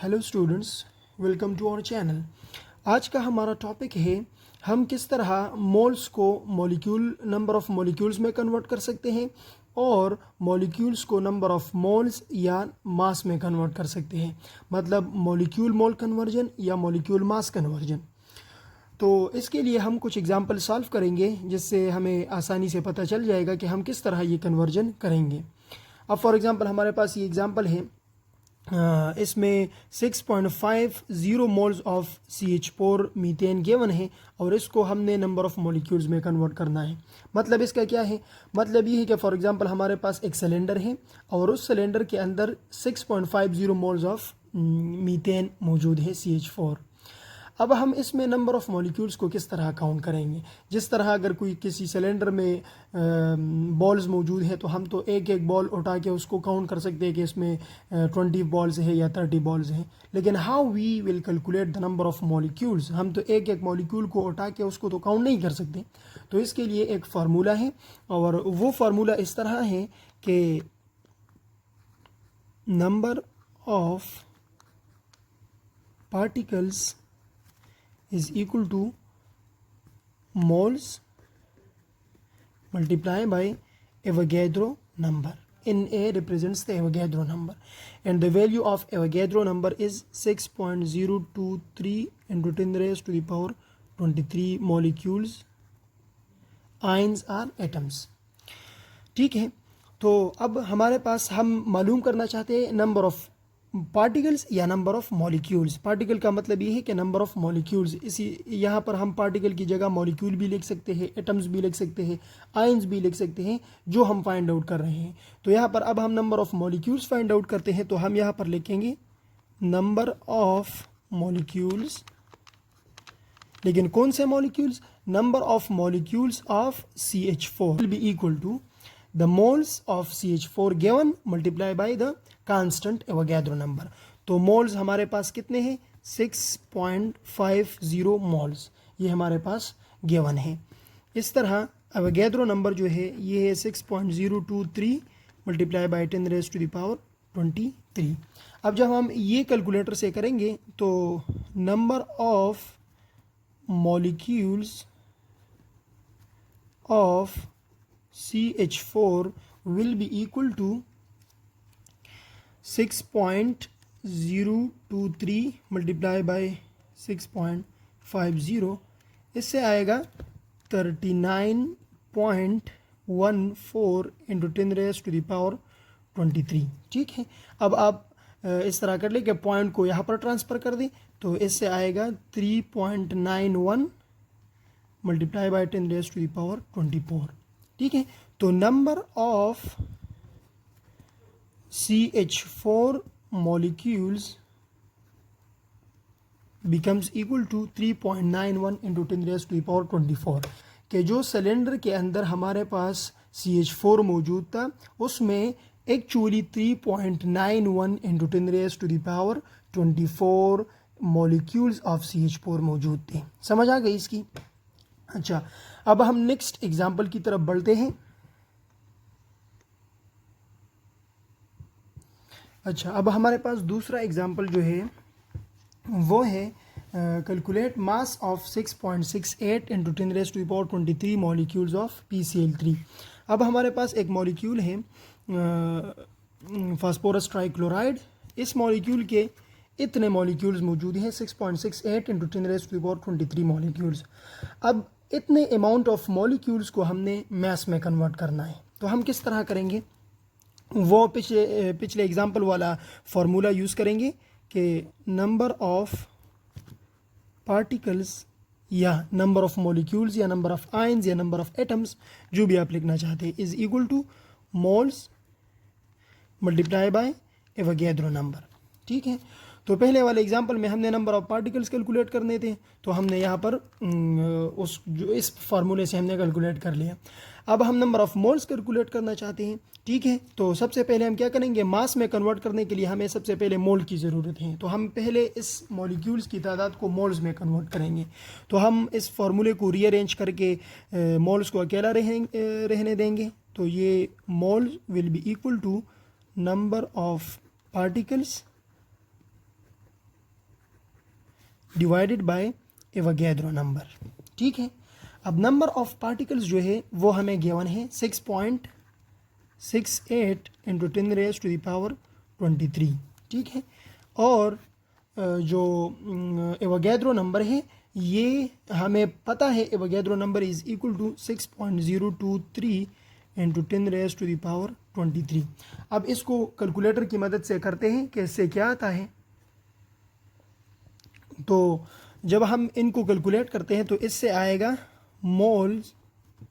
Hello students, welcome to our channel. आज का हमारा टॉपिक है हम किस तरह मोल्स को मॉलिक्यूल नंबर ऑफ़ मॉलिक्यूल्स में कन्वर्ट कर सकते हैं और मॉलिक्यूल्स को नंबर ऑफ़ मोल्स या मास में कन्वर्ट कर सकते हैं, मतलब मॉलिक्यूल मोल कन्वर्जन या मॉलिक्यूल मास कन्वर्जन। तो इसके लिए हम कुछ एग्जांपल सॉल्व करेंगे जिससे हमें आसानी से पता चल जाएगा कि हम किस तरह ये कन्वर्जन करेंगे। अब फॉर एग्जांपल हमारे पास ये एग्जांपल है, इसमें 6.50 moles of CH4 methane given है और इसको हमने नंबर ऑफ़ मॉलिक्यूल्स में कन्वर्ट करना है। मतलब इसका क्या है, मतलब ये है कि फॉर एग्जांपल हमारे पास एक सिलेंडर है और उस सिलेंडर के अंदर 6.50 मोल्स ऑफ मीथेन मौजूद है CH4। अब हम इसमें नंबर ऑफ़ मॉलिक्यूल्स को किस तरह काउंट करेंगे। जिस तरह अगर कोई किसी सिलेंडर में बॉल्स मौजूद है तो हम तो एक एक बॉल उठा के उसको काउंट कर सकते हैं कि इसमें 20 बॉल्स है या 30 बॉल्स हैं। लेकिन how we will calculate the number of molecules, हम तो एक एक मॉलिक्यूल को उठा के उसको तो काउंट नहीं कर सकते। तो इसके लिए एक फार्मूला है और वो फार्मूला इस तरह है कि number of particles is equal to moles multiplied by Avogadro number. Na represents the Avogadro number and the value of Avogadro number is 6.023 into 10 raised to the power 23 molecules. Ions are atoms. ठीक है, तो अब हमारे पास हम मालूम करना चाहते हैं नंबर ऑफ पार्टिकल्स या नंबर ऑफ़ मॉलिक्यूल्स। पार्टिकल का मतलब ये है कि नंबर ऑफ़ मॉलिक्यूल्स, इसी यहाँ पर हम पार्टिकल की जगह मॉलिक्यूल भी लिख सकते हैं, एटम्स भी लिख सकते हैं, आयंस भी लिख सकते हैं, जो हम फाइंड आउट कर रहे हैं। तो यहाँ पर अब हम number of molecules find out करते हैं, तो हम यहाँ पर लिखेंगे नंबर ऑफ मॉलिक्यूल्स। लेकिन कौन से molecules? Number of molecules of CH4 will be equal to the moles of CH4 given multiply by the constant Avogadro number। तो मोल्स हमारे पास कितने हैं? 6.50 मोल्स, ये हमारे पास गिवन है। इस तरह Avogadro नंबर जो है ये है 6.023 multiply by 10 raise to the power 23। अब जब हम ये कैलकुलेटर से करेंगे तो number of molecules of CH4 will be equal to 6.023 multiply by 6.50, इससे आएगा 39.14 into 10 raise to the power 23। ठीक है, अब आप इस तरह कर ले कि पॉइंट को यहाँ पर ट्रांसफ़र कर दें, तो इससे आएगा 3.91 multiply by 10 raise to the power 24। ठीक है, तो number of CH4 molecules becomes equal to 3.91 into 10 raise to the power 24 के जो सिलेंडर के अंदर हमारे पास CH4 मौजूद था उसमें actually 3.91 into 10 raise to the power 24 molecules of CH4 मौजूद थे। समझ आ गई इसकी? अच्छा, अब हम नेक्स्ट एग्जाम्पल की तरफ बढ़ते हैं। अच्छा, अब हमारे पास दूसरा एग्जाम्पल जो है वो है calculate mass of 6.68 into 10 raise to the power 23 molecules of PCl3। अब हमारे पास एक मॉलिक्यूल है फास्फोरस ट्राइक्लोराइड। इस मॉलिक्यूल के इतने मॉलिक्यूल्स मौजूद हैं 6.68 into 10 raise to the power 23 molecules. अब इतने अमाउंट ऑफ मॉलिक्यूल्स को हमने मास में कन्वर्ट करना है, तो हम किस तरह करेंगे? वो पिछले एग्जांपल वाला फार्मूला यूज़ करेंगे कि नंबर ऑफ पार्टिकल्स या नंबर ऑफ मॉलिक्यूल्स या नंबर ऑफ आयंस या नंबर ऑफ एटम्स, जो भी आप लिखना चाहते हैं, is equal two moles multiply by Avogadro number. ठीक है, तो पहले वाले एग्जांपल में हमने नंबर ऑफ पार्टिकल्स कैलकुलेट करने थे, तो हमने यहाँ पर उस जो इस फार्मूले से हमने कैलकुलेट कर लिया। अब हम नंबर ऑफ मोल्स कैलकुलेट करना चाहते हैं। ठीक है, तो सबसे पहले हम क्या करेंगे? मास में कन्वर्ट करने के लिए हमें सबसे पहले मोल की ज़रूरत है, तो हम पहले इस मॉलिक्यूल्स की तादाद को मोल्स में कन्वर्ट करेंगे। तो हम इस फार्मूले को रीअरेंज करके मोल्स को अकेला रहने देंगे, तो ये moles will be equal to number of particles divided by Avogadro number. ठीक है, अब नंबर ऑफ पार्टिकल्स जो है वो हमें गिवन है 6.68 इंटू 10⁻⁻23। ठीक है, और जो एवोगैड्रो नंबर है ये हमें पता है, Avogadro number is equal to 6.023 into 10⁻23। अब इसको कैलकुलेटर की मदद से करते हैं कि इससे क्या आता है। तो जब हम इनको कैलकुलेट करते हैं तो इससे आएगा moles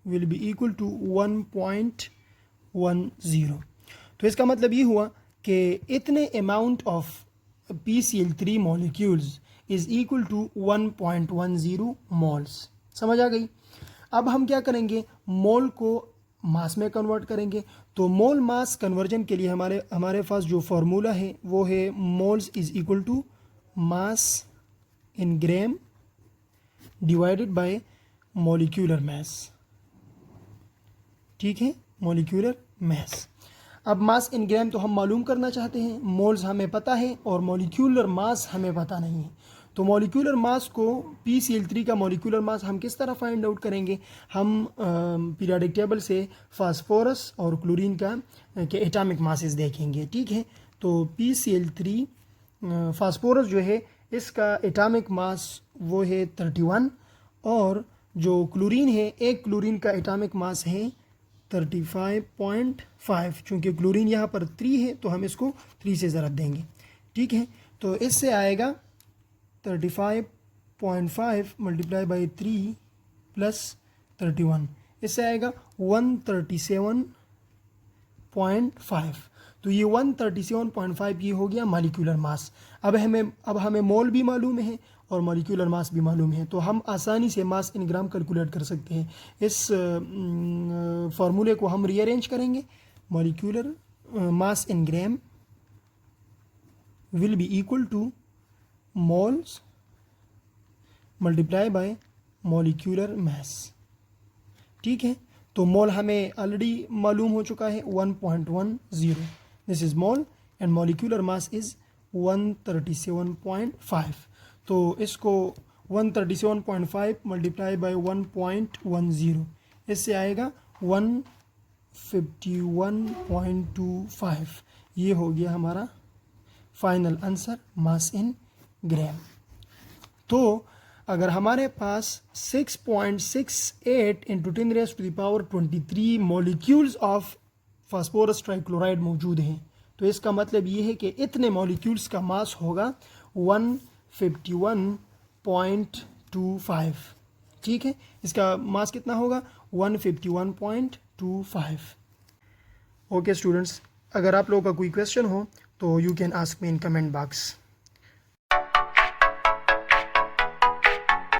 will be equal to 1.10। तो इसका मतलब ये हुआ कि इतने amount of PCl3 molecules is equal to 1.10 moles. समझ आ गई। अब हम क्या करेंगे, मोल को मास में कन्वर्ट करेंगे। तो मोल मास कन्वर्जन के लिए हमारे पास जो फार्मूला है वो है moles is equal to mass in gram divided by molecular mass. ठीक है, मॉलिक्यूलर मास। अब मास इन ग्राम तो हम मालूम करना चाहते हैं, मोल्स हमें पता है और मॉलिक्यूलर मास हमें पता नहीं है। तो मॉलिक्यूलर मास को PCl3 का मॉलिक्यूलर मास हम किस तरह फाइंड आउट करेंगे, हम पीरियोडिक टेबल से फास्फोरस और क्लोरीन के एटॉमिक मासेस देखेंगे। ठीक है, तो PCl3 फास्फोरस जो है इसका एटॉमिक मास वो है 31, और जो क्लोरीन है, एक क्लोरीन का एटॉमिक मास है 35.5। चूँकि क्लोरीन यहाँ पर 3 है तो हम इसको 3 से ज़रब देंगे। ठीक है, तो इससे आएगा 35.5 मल्टीप्लाई बाई 3 प्लस 31, इससे आएगा 137.5। तो ये 137.5 ये हो गया मॉलिक्यूलर मास। अब हमें मोल भी मालूम है और मॉलिक्यूलर मास भी मालूम है, तो हम आसानी से मास इन ग्राम कैलकुलेट कर सकते हैं। इस फार्मूले को हम रीअरेंज करेंगे। Molecular mass in gram will be equal two moles multiply by molecular mass. ठीक है, तो मोल हमें ऑलरेडी मालूम हो चुका है 1.10, this is mole, and molecular mass is 137.5। तो इसको 137.5 मल्टीप्लाई बाय 1.10, इससे आएगा 151.25। ये हो गया हमारा फाइनल आंसर मास इन ग्राम। तो अगर हमारे पास 6.68 into 10⁻23 molecules of phosphorus trichloride मौजूद हैं, तो इसका मतलब ये है कि इतने मॉलिक्यूल्स का मास होगा 151.25। ठीक है, इसका मास कितना होगा 151.25। ओके स्टूडेंट्स, अगर आप लोगों का कोई क्वेश्चन हो तो you can ask me in comment box.